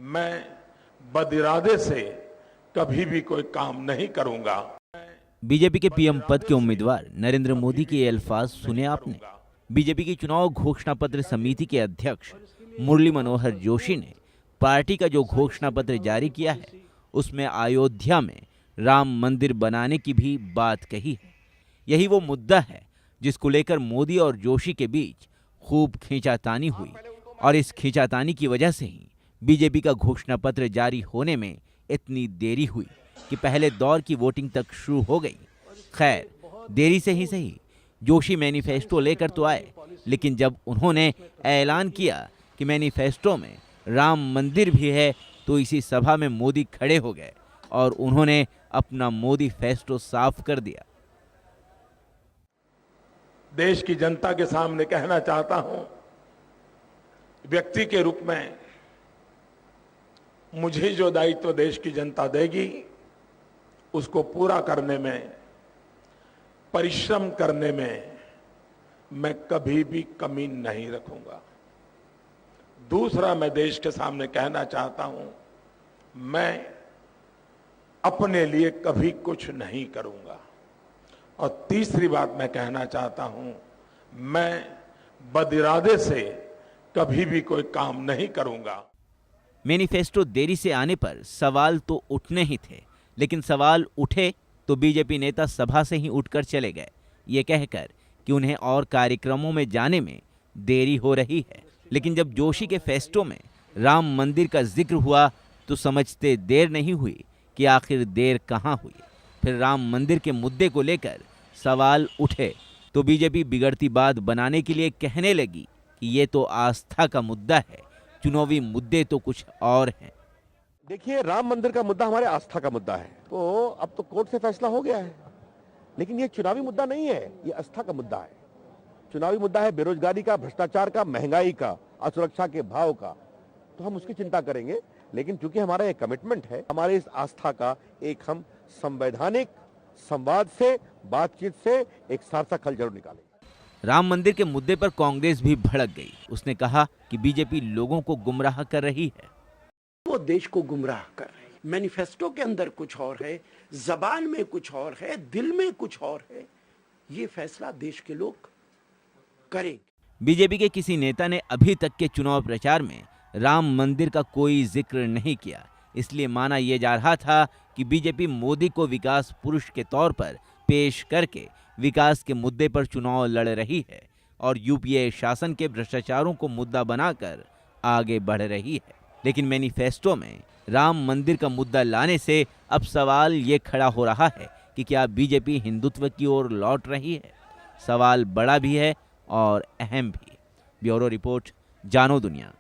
मैं बदिरादे से कभी भी कोई काम नहीं करूंगा। बीजेपी के पीएम पद के उम्मीदवार नरेंद्र मोदी के ये अल्फाज सुने आपने। बीजेपी की चुनाव घोषणा पत्र समिति के अध्यक्ष मुरली मनोहर जोशी ने पार्टी का जो घोषणा पत्र जारी किया है उसमें अयोध्या में राम मंदिर बनाने की भी बात कही है। यही वो मुद्दा है जिसको लेकर मोदी और जोशी के बीच खूब खींचातानी हुई और इस खींचातानी की वजह से ही बीजेपी का घोषणा पत्र जारी होने में इतनी देरी हुई कि पहले दौर की वोटिंग तक शुरू हो गई। खैर, देरी से ही सही, जोशी मैनिफेस्टो लेकर तो आए, लेकिन जब उन्होंने ऐलान किया कि मैनिफेस्टो में राम मंदिर भी है तो इसी सभा में मोदी खड़े हो गए और उन्होंने अपना मोदी फेस्टो साफ कर दिया। देश की जनता के सामने कहना चाहता हूं, व्यक्ति के रूप में मुझे जो दायित्व देश की जनता देगी उसको पूरा करने में, परिश्रम करने में मैं कभी भी कमी नहीं रखूंगा। दूसरा, मैं देश के सामने कहना चाहता हूं, मैं अपने लिए कभी कुछ नहीं करूंगा। और तीसरी बात मैं कहना चाहता हूं, मैं बदिरादे से कभी भी कोई काम नहीं करूंगा। मैनिफेस्टो देरी से आने पर सवाल तो उठने ही थे, लेकिन सवाल उठे तो बीजेपी नेता सभा से ही उठकर चले गए, ये कहकर कि उन्हें और कार्यक्रमों में जाने में देरी हो रही है। लेकिन जब जोशी के फेस्टो में राम मंदिर का जिक्र हुआ तो समझते देर नहीं हुई कि आखिर देर कहाँ हुई। फिर राम मंदिर के मुद्दे को लेकर सवाल उठे तो बीजेपी बिगड़ती बात बनाने के लिए कहने लगी कि ये तो आस्था का मुद्दा है, चुनावी मुद्दे तो कुछ और हैं। देखिए, राम मंदिर का मुद्दा हमारे आस्था का मुद्दा है, तो अब तो कोर्ट से फैसला हो गया है, लेकिन ये चुनावी मुद्दा नहीं है, ये आस्था का मुद्दा है। चुनावी मुद्दा है बेरोजगारी का, भ्रष्टाचार का, महंगाई का, असुरक्षा के भाव का, तो हम उसकी चिंता करेंगे। लेकिन चूंकि हमारा ये कमिटमेंट है, हमारे इस आस्था का एक हम संवैधानिक संवाद से, बातचीत से एक सार्थक हल जरूर निकालेंगे। राम मंदिर के मुद्दे पर कांग्रेस भी भड़क गई। उसने कहा कि बीजेपी लोगों को गुमराह कर रही है। वो देश को गुमराह कर रहे हैं। मैनिफेस्टो के अंदर कुछ और है, जबान में कुछ और है, दिल में कुछ और है। ये फैसला देश के लोग करेंगे। बीजेपी के किसी नेता ने अभी तक के चुनाव प्रचार में राम मंदिर का कोई जिक्र नहीं किया, इसलिए माना यह जा रहा था कि बीजेपी मोदी को विकास पुरुष के तौर पर पेश करके विकास के मुद्दे पर चुनाव लड़ रही है और यूपीए शासन के भ्रष्टाचारों को मुद्दा बनाकर आगे बढ़ रही है। लेकिन मैनिफेस्टो में राम मंदिर का मुद्दा लाने से अब सवाल ये खड़ा हो रहा है कि क्या बीजेपी हिंदुत्व की ओर लौट रही है। सवाल बड़ा भी है और अहम भी। ब्यूरो रिपोर्ट, जानो दुनिया।